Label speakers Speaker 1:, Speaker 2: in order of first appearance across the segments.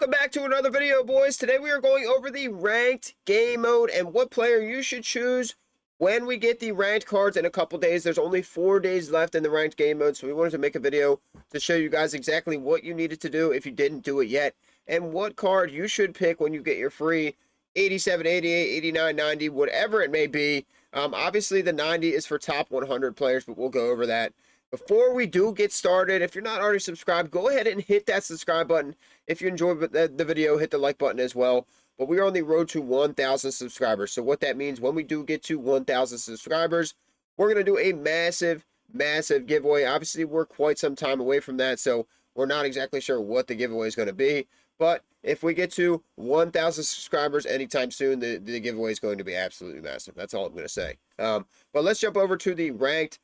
Speaker 1: Welcome back to another video, boys. Today we are going over the ranked game mode and what player you should choose when we get the ranked cards in a couple days. There's only 4 days left in the ranked game mode, so we wanted to make a video to show you guys exactly what you needed to do if you didn't do it yet and what card you should pick when you get your free 87, 88, 89, 90, whatever it may be. Obviously, the 90 is for top 100 players, but we'll go over that. Before we do get started, if you're not already subscribed, go ahead and hit that subscribe button. If you enjoyed the video, hit the like button as well. But we are on the road to 1,000 subscribers. So what that means, when we do get to 1,000 subscribers, we're going to do a massive giveaway. Obviously, we're quite some time away from that, so we're not exactly sure what the giveaway is going to be. But if we get to 1,000 subscribers anytime soon, the giveaway is going to be absolutely massive. That's all I'm going to say. But let's jump over to the ranked.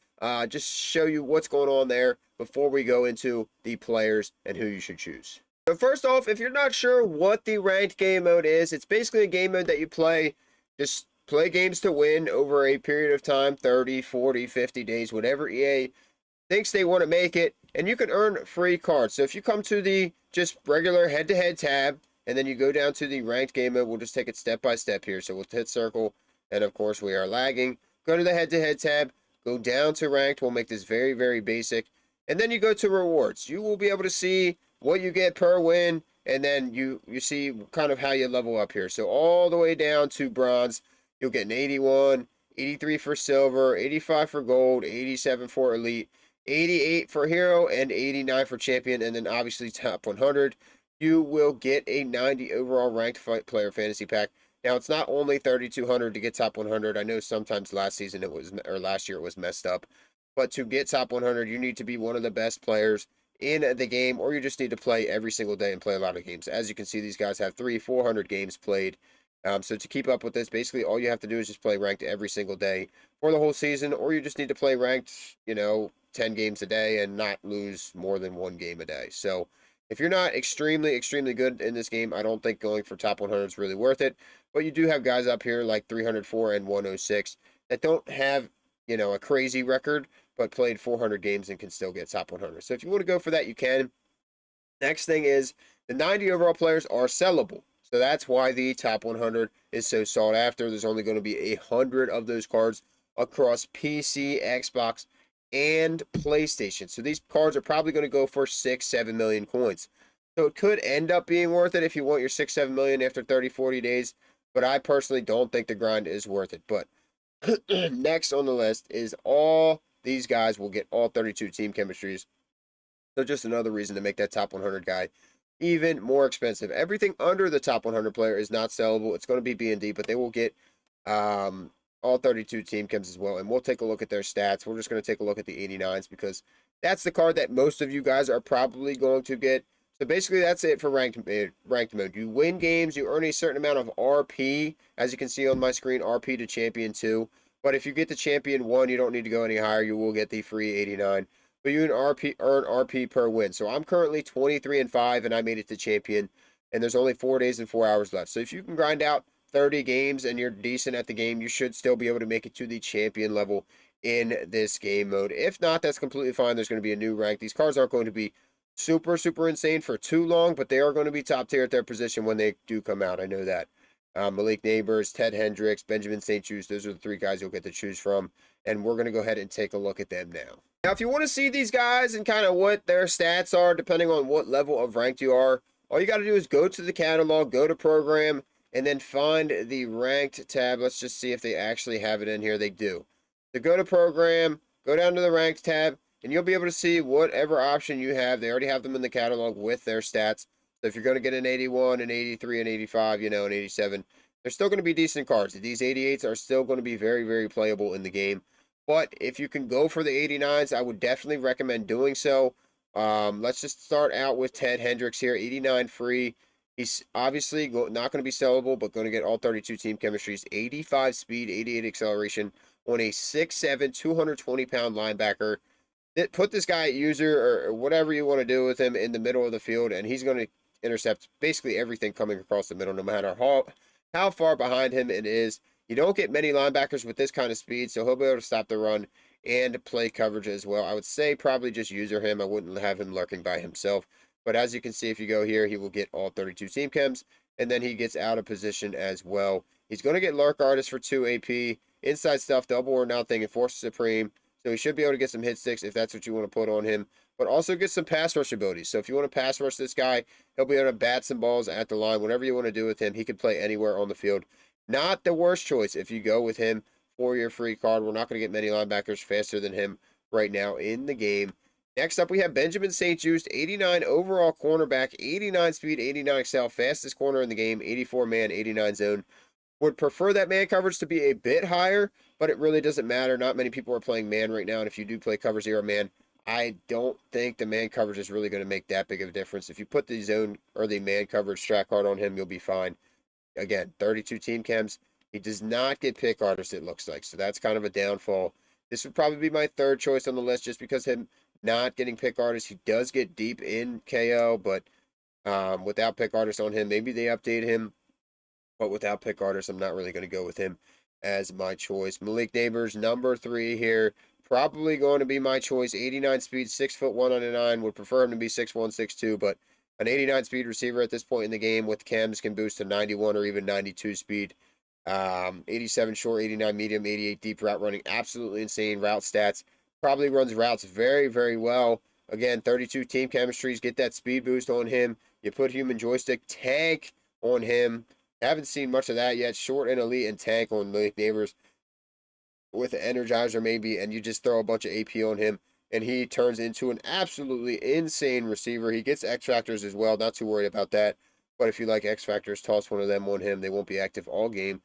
Speaker 1: Just show you what's going on there before we go into the players and who you should choose. So first off, if you're not sure what the ranked game mode is, it's basically a game mode that you play, just play games to win over a period of time, 30, 40, 50 days, whatever EA thinks they want to make it, and you can earn free cards. So if you come to the just regular head-to-head tab, and then you go down to the ranked game mode, we'll just take it step by step here. So we'll hit circle, and of course we are lagging. Go to the head-to-head tab. Go down to ranked. We'll make this very basic. And then you go to rewards. You will be able to see what you get per win. And then you see kind of how you level up here. So all the way down to bronze, you'll get an 81, 83 for silver, 85 for gold, 87 for elite, 88 for hero, and 89 for champion. And then obviously top 100, you will get a 90 overall ranked player fantasy pack. Now, it's not only 3,200 to get top 100. I know sometimes last year it was messed up. But to get top 100, you need to be one of the best players in the game, or you just need to play every single day and play a lot of games. As you can see, these guys have 400 games played. So to keep up with this, basically all you have to do is just play ranked every single day for the whole season, or you just need to play ranked, 10 games a day and not lose more than 1 game a day. So if you're not extremely good in this game, I don't think going for top 100 is really worth it. But you do have guys up here like 304 and 106 that don't have, a crazy record, but played 400 games and can still get top 100. So if you want to go for that, you can. Next thing is the 90 overall players are sellable. So that's why the top 100 is so sought after. There's only going to be 100 of those cards across PC, Xbox, and PlayStation. So these cards are probably going to go for 6-7 million coins. So it could end up being worth it if you want your 6-7 million after 30-40 days. But I personally don't think the grind is worth it. But next on the list is all these guys will get all 32 team chemistries. So just another reason to make that top 100 guy even more expensive. Everything under the top 100 player is not sellable. It's going to be B&D, but they will get all 32 team chems as well. And we'll take a look at their stats. We're just going to take a look at the 89s because that's the card that most of you guys are probably going to get. So basically, that's it for ranked mode. You win games, you earn a certain amount of RP, as you can see on my screen, RP to champion 2. But if you get the champion 1, you don't need to go any higher. You will get the free 89. But you earn RP per win. So I'm currently 23-5, and I made it to champion. And there's only 4 days and 4 hours left. So if you can grind out 30 games and you're decent at the game, you should still be able to make it to the champion level in this game mode. If not, that's completely fine. There's going to be a new rank. These cards aren't going to be super insane for too long, but they are going to be top tier at their position when they do come out. I know that. Malik Neighbors, Ted Hendricks, Benjamin St. Just, those are the 3 guys you'll get to choose from, and we're going to go ahead and take a look at them now. Now, if you want to see these guys and kind of what their stats are, depending on what level of ranked you are, all you got to do is go to the catalog, go to program, and then find the ranked tab. Let's just see if they actually have it in here. They do. So go to program, go down to the ranked tab, and you'll be able to see whatever option you have. They already have them in the catalog with their stats. So if you're going to get an 81, an 83, an 85, an 87, they're still going to be decent cards. These 88s are still going to be very playable in the game. But if you can go for the 89s, I would definitely recommend doing so. Let's just start out with Ted Hendricks here, 89 free. He's obviously not going to be sellable, but going to get all 32 team chemistries, 85 speed, 88 acceleration on a 6'7", 220-pound linebacker. Put this guy at user or whatever you want to do with him in the middle of the field, and he's going to intercept basically everything coming across the middle, no matter how far behind him it is. You don't get many linebackers with this kind of speed, so he'll be able to stop the run and play coverage as well. I would say probably just user him. I wouldn't have him lurking by himself. But as you can see, if you go here, he will get all 32 team chems, and then he gets out of position as well. He's going to get Lurk Artist for 2 AP, inside stuff, double or nothing, and Force Supreme. So he should be able to get some hit sticks if that's what you want to put on him. But also get some pass rush abilities. So if you want to pass rush this guy, he'll be able to bat some balls at the line. Whatever you want to do with him, he can play anywhere on the field. Not the worst choice if you go with him for your free card. We're not going to get many linebackers faster than him right now in the game. Next up, we have Benjamin St-Juste, 89 overall cornerback, 89 speed, 89 excel, fastest corner in the game, 84 man, 89 zone. Would prefer that man coverage to be a bit higher, but it really doesn't matter. Not many people are playing man right now, and if you do play cover 0 man, I don't think the man coverage is really going to make that big of a difference. If you put the zone or the man coverage strat card on him, you'll be fine. Again, 32 team chems. He does not get pick artist, it looks like, so that's kind of a downfall. This would probably be my third choice on the list just because him not getting pick artist. He does get deep in KO, but without pick artist on him, maybe they update him. But without pick artist, I'm not really going to go with him as my choice. Malik Neighbors, number 3 here. Probably going to be my choice. 89 speed, 6'1", 109. Would prefer him to be 6'1", 6'2", but an 89 speed receiver at this point in the game with chems can boost to 91 or even 92 speed. 87 short, 89 medium, 88 deep route running. Absolutely insane route stats. Probably runs routes very, very well. Again, 32 team chemistries. Get that speed boost on him. You put human joystick tank on him. Haven't seen much of that yet. Short and elite and tank on Malik Neighbors with an energizer maybe, and you just throw a bunch of AP on him, and he turns into an absolutely insane receiver. He gets X Factors as well. Not too worried about that. But if you like X Factors, toss one of them on him. They won't be active all game,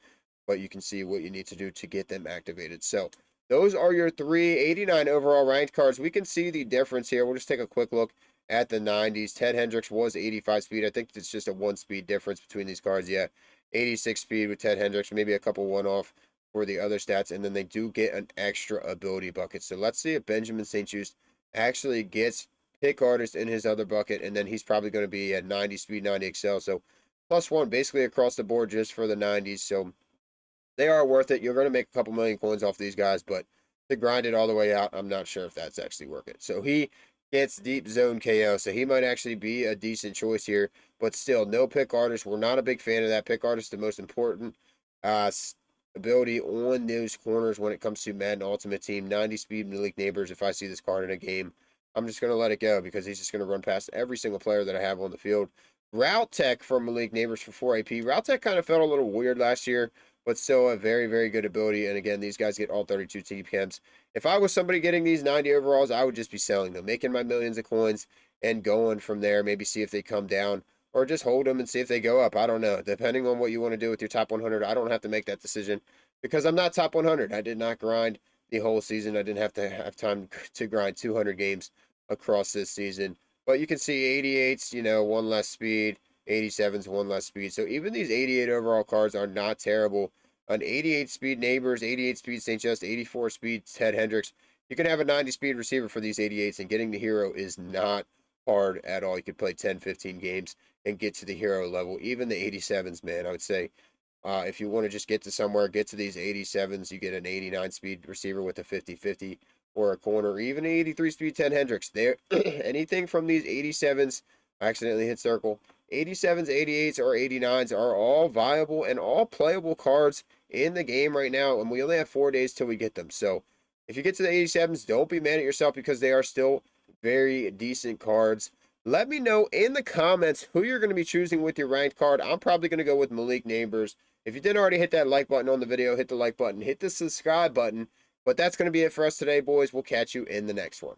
Speaker 1: but you can see what you need to do to get them activated. So those are your 389 overall ranked cards. We can see the difference here. We'll just take a quick look at the 90s. Ted Hendricks was 85 speed. I think it's just a 1 speed difference between these cards. Yeah, 86 speed with Ted Hendricks, maybe a couple one-off for the other stats, and then they do get an extra ability bucket. So let's see if Benjamin St-Juste actually gets pick artist in his other bucket, and then he's probably going to be at 90 speed, 90 excel. So +1 basically across the board just for the 90s. So they are worth it. You're going to make a couple million coins off these guys, but to grind it all the way out, I'm not sure if that's actually worth it. So he gets deep zone KO, so he might actually be a decent choice here, but still, no pick artist. We're not a big fan of that. Pick artist, the most important ability on those corners when it comes to Madden Ultimate Team. 90 speed Malik Neighbors. If I see this card in a game, I'm just going to let it go because he's just going to run past every single player that I have on the field. Route Tech from Malik Neighbors for 4 AP. Route Tech kind of felt a little weird last year, but still a very, very good ability. And again, these guys get all 32 team chems. If I was somebody getting these 90 overalls, I would just be selling them, making my millions of coins and going from there. Maybe see if they come down or just hold them and see if they go up. I don't know. Depending on what you want to do with your top 100, I don't have to make that decision because I'm not top 100. I did not grind the whole season. I didn't have to have time to grind 200 games across this season. But you can see 88's, you know, 1 less speed. 87's 1 less speed. So even these 88 overall cards are not terrible. An 88 speed Neighbors, 88 speed St-Juste, 84 speed Ted Hendricks. You can have a 90 speed receiver for these 88s, and getting the hero is not hard at all. You could play 10, 15 games and get to the hero level. Even the 87s, man, I would say if you want to just get to somewhere, get to these 87s, you get an 89 speed receiver with a 50-50 or a corner, or even an 83 speed Ted Hendricks. There, anything from these 87s, I accidentally hit circle. 87s, 88s, or 89s are all viable and all playable cards in the game right now, and we only have 4 days till we get them. So if you get to the 87s, don't be mad at yourself because they are still very decent cards. Let me know in the comments who you're going to be choosing with your ranked card. I'm probably going to go with Malik Neighbors. If you didn't already hit that like button on the video, hit the like button, hit the subscribe button. But that's going to be it for us today, boys. We'll catch you in the next one.